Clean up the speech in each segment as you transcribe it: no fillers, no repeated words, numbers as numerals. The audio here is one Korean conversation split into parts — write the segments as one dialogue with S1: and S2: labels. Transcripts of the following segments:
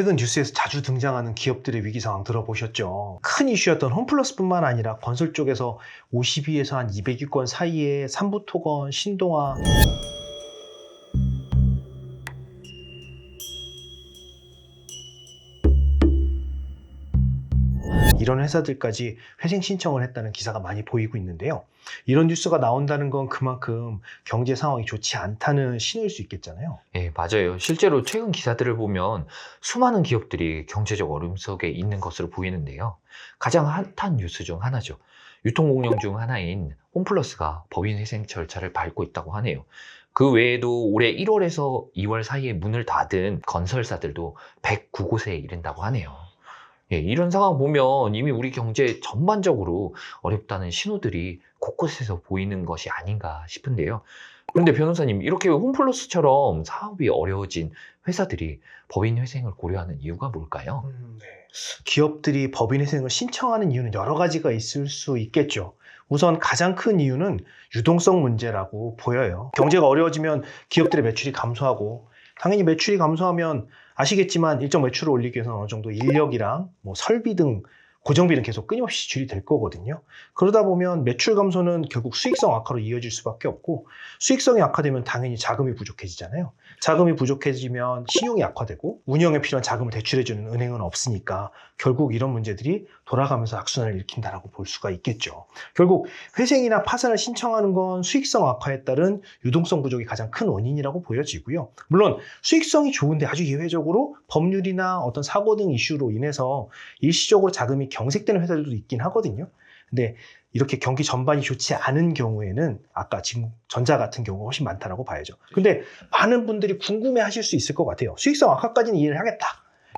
S1: 최근 뉴스에서 자주 등장하는 기업들의 위기 상황 들어보셨죠? 큰 이슈였던 홈플러스뿐만 아니라 건설 쪽에서 52에서 한 200위권 사이에 삼부토건, 신동아 이런 회사들까지 회생 신청을 했다는 기사가 많이 보이고 있는데요. 이런 뉴스가 나온다는 건 그만큼 경제 상황이 좋지 않다는 신호일 수 있겠잖아요.
S2: 예, 맞아요. 실제로 최근 기사들을 보면 수많은 기업들이 경제적 어려움 속에 있는 것으로 보이는데요. 가장 핫한 뉴스 중 하나죠. 유통공룡 중 하나인 홈플러스가 법인회생 절차를 밟고 있다고 하네요. 그 외에도 올해 1월에서 2월 사이에 문을 닫은 건설사들도 109곳에 이른다고 하네요. 예, 이런 상황 보면 이미 우리 경제 전반적으로 어렵다는 신호들이 곳곳에서 보이는 것이 아닌가 싶은데요. 그런데 변호사님, 이렇게 홈플러스처럼 사업이 어려워진 회사들이 법인 회생을 고려하는 이유가 뭘까요?
S1: 네. 기업들이 법인회생을 신청하는 이유는 여러 가지가 있을 수 있겠죠. 우선 가장 큰 이유는 유동성 문제라고 보여요. 경제가 어려워지면 기업들의 매출이 감소하고, 당연히 매출이 감소하면 아시겠지만 일정 매출을 올리기 위해서는 어느 정도 인력이랑 설비 등 고정비는 계속 끊임없이 줄이 될 거거든요. 그러다 보면 매출 감소는 결국 수익성 악화로 이어질 수밖에 없고, 수익성이 악화되면 당연히 자금이 부족해지잖아요. 자금이 부족해지면 신용이 악화되고 운영에 필요한 자금을 대출해주는 은행은 없으니까 결국 이런 문제들이 돌아가면서 악순환을 일으킨다라고 볼 수가 있겠죠. 결국 회생이나 파산을 신청하는 건 수익성 악화에 따른 유동성 부족이 가장 큰 원인이라고 보여지고요. 물론 수익성이 좋은데 아주 예외적으로 법률이나 어떤 사고 등 이슈로 인해서 일시적으로 자금이 경색되는 회사들도 있긴 하거든요. 근데 이렇게 경기 전반이 좋지 않은 경우에는 아까 지금 전자 같은 경우가 훨씬 많다라고 봐야죠. 근데 많은 분들이 궁금해 하실 수 있을 것 같아요. 수익성 악화까지는 이해를 하겠다.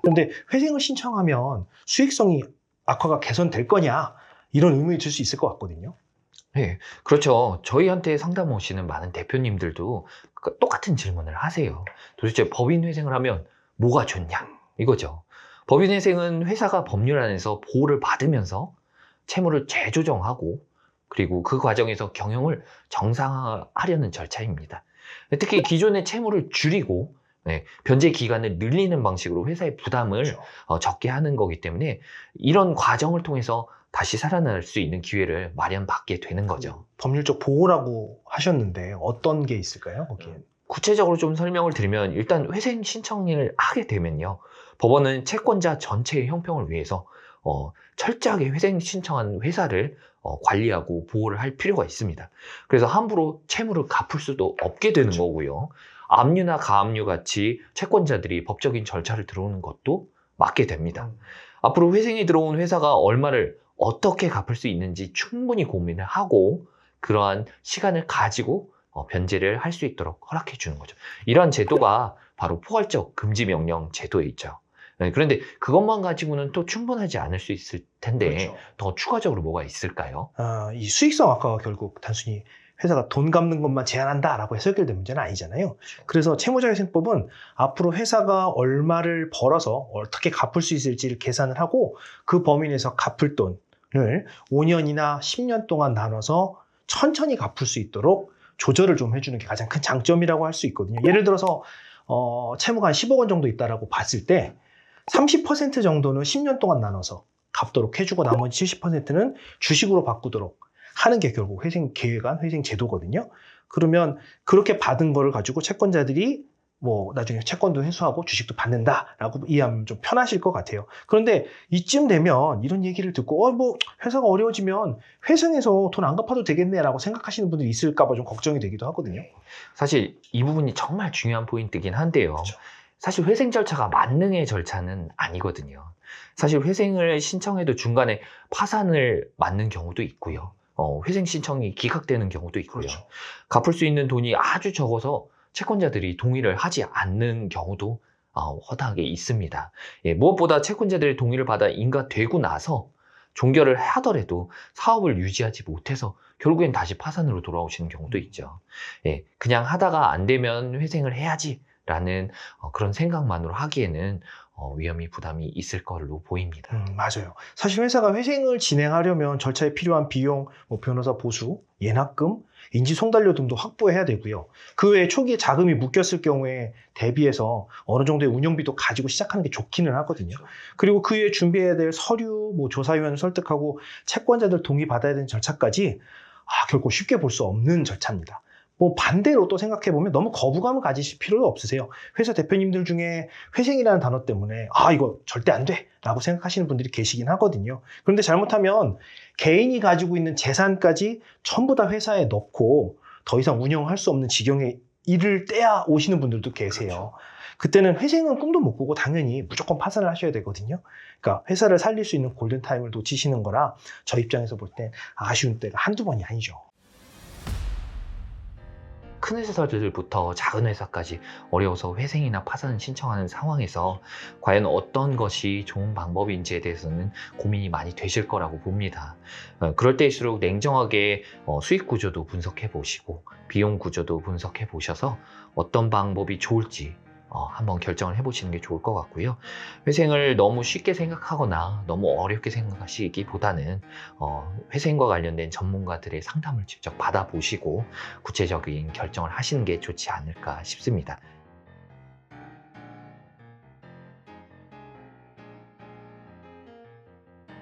S1: 그런데 회생을 신청하면 수익성이 악화가 개선될 거냐? 이런 의문이 들 수 있을 것 같거든요.
S2: 네, 그렇죠. 저희한테 상담 오시는 많은 대표님들도 똑같은 질문을 하세요. 도대체 법인 회생을 하면 뭐가 좋냐? 이거죠. 법인 회생은 회사가 법률 안에서 보호를 받으면서 채무를 재조정하고, 그리고 그 과정에서 경영을 정상화하려는 절차입니다. 특히 기존의 채무를 줄이고 변제 기간을 늘리는 방식으로 회사의 부담을
S1: 그렇죠.
S2: 적게 하는 거기 때문에 이런 과정을 통해서 다시 살아날 수 있는 기회를 마련받게 되는 거죠.
S1: 법률적 보호라고 하셨는데 어떤 게 있을까요, 거기엔?
S2: 구체적으로 좀 설명을 드리면, 일단 회생 신청을 하게 되면요, 법원은 채권자 전체의 형평을 위해서 철저하게 회생 신청한 회사를 관리하고 보호를 할 필요가 있습니다. 그래서 함부로 채무를 갚을 수도 없게 되는
S1: 그렇죠.
S2: 거고요. 압류나 가압류 같이 채권자들이 법적인 절차를 들어오는 것도 막게 됩니다. 앞으로 회생이 들어온 회사가 얼마를 어떻게 갚을 수 있는지 충분히 고민을 하고, 그러한 시간을 가지고 변제를 할 수 있도록 허락해 주는 거죠. 이러한 제도가 바로 포괄적 금지 명령 제도에 있죠. 그런데 그것만 가지고는 또 충분하지 않을 수 있을 텐데,
S1: 그렇죠.
S2: 더 추가적으로 뭐가 있을까요?
S1: 이 수익성 악화가 결국 단순히 회사가 돈 갚는 것만 제한한다라고 해서 해결된 문제는 아니잖아요. 그래서 채무자회생법은 앞으로 회사가 얼마를 벌어서 어떻게 갚을 수 있을지를 계산을 하고, 그 범위 내에서 갚을 돈을 5년이나 10년 동안 나눠서 천천히 갚을 수 있도록 조절을 좀 해주는 게 가장 큰 장점이라고 할 수 있거든요. 예를 들어서 채무가 한 10억 원 정도 있다라고 봤을 때 30% 정도는 10년 동안 나눠서 갚도록 해주고, 나머지 70%는 주식으로 바꾸도록 하는 게 결국 회생 계획안, 회생 제도거든요. 그러면 그렇게 받은 거를 가지고 채권자들이 나중에 채권도 회수하고 주식도 받는다라고 이해하면 좀 편하실 것 같아요. 그런데 이쯤 되면 이런 얘기를 듣고 회사가 어려워지면 회생해서 돈 안 갚아도 되겠네라고 생각하시는 분들이 있을까 봐 좀 걱정이 되기도 하거든요.
S2: 사실 이 부분이 정말 중요한 포인트긴 한데요.
S1: 그렇죠.
S2: 사실 회생 절차가 만능의 절차는 아니거든요. 사실 회생을 신청해도 중간에 파산을 맞는 경우도 있고요. 회생 신청이 기각되는 경우도 있고요.
S1: 그렇죠.
S2: 갚을 수 있는 돈이 아주 적어서 채권자들이 동의를 하지 않는 경우도 허다하게 있습니다. 무엇보다 채권자들의 동의를 받아 인가되고 나서 종결을 하더라도 사업을 유지하지 못해서 결국엔 다시 파산으로 돌아오시는 경우도 있죠. 그냥 하다가 안 되면 회생을 해야지 라는 그런 생각만으로 하기에는 위험이 부담이 있을 걸로 보입니다.
S1: 맞아요. 사실 회사가 회생을 진행하려면 절차에 필요한 비용, 뭐 변호사 보수, 예납금, 인지 송달료 등도 확보해야 되고요. 그 외에 초기에 자금이 묶였을 경우에 대비해서 어느 정도의 운영비도 가지고 시작하는 게 좋기는 하거든요. 그리고 그 외에 준비해야 될 서류, 뭐 조사위원을 설득하고 채권자들 동의 받아야 되는 절차까지 결코 쉽게 볼 수 없는 절차입니다. 뭐 반대로 또 생각해보면 너무 거부감을 가지실 필요도 없으세요. 회사 대표님들 중에 회생이라는 단어 때문에 이거 절대 안 돼! 라고 생각하시는 분들이 계시긴 하거든요. 그런데 잘못하면 개인이 가지고 있는 재산까지 전부 다 회사에 넣고 더 이상 운영할 수 없는 지경에 이를 때야 오시는 분들도 계세요.
S2: 그렇죠.
S1: 그때는 회생은 꿈도 못 꾸고 당연히 무조건 파산을 하셔야 되거든요. 그러니까 회사를 살릴 수 있는 골든타임을 놓치시는 거라 저 입장에서 볼 땐 아쉬운 때가 한두 번이 아니죠.
S2: 큰 회사들부터 작은 회사까지 어려워서 회생이나 파산을 신청하는 상황에서 과연 어떤 것이 좋은 방법인지에 대해서는 고민이 많이 되실 거라고 봅니다. 그럴 때일수록 냉정하게 수익 구조도 분석해 보시고 비용 구조도 분석해 보셔서 어떤 방법이 좋을지 한번 결정을 해보시는 게 좋을 것 같고요. 회생을 너무 쉽게 생각하거나 너무 어렵게 생각하시기보다는 회생과 관련된 전문가들의 상담을 직접 받아보시고 구체적인 결정을 하시는 게 좋지 않을까 싶습니다.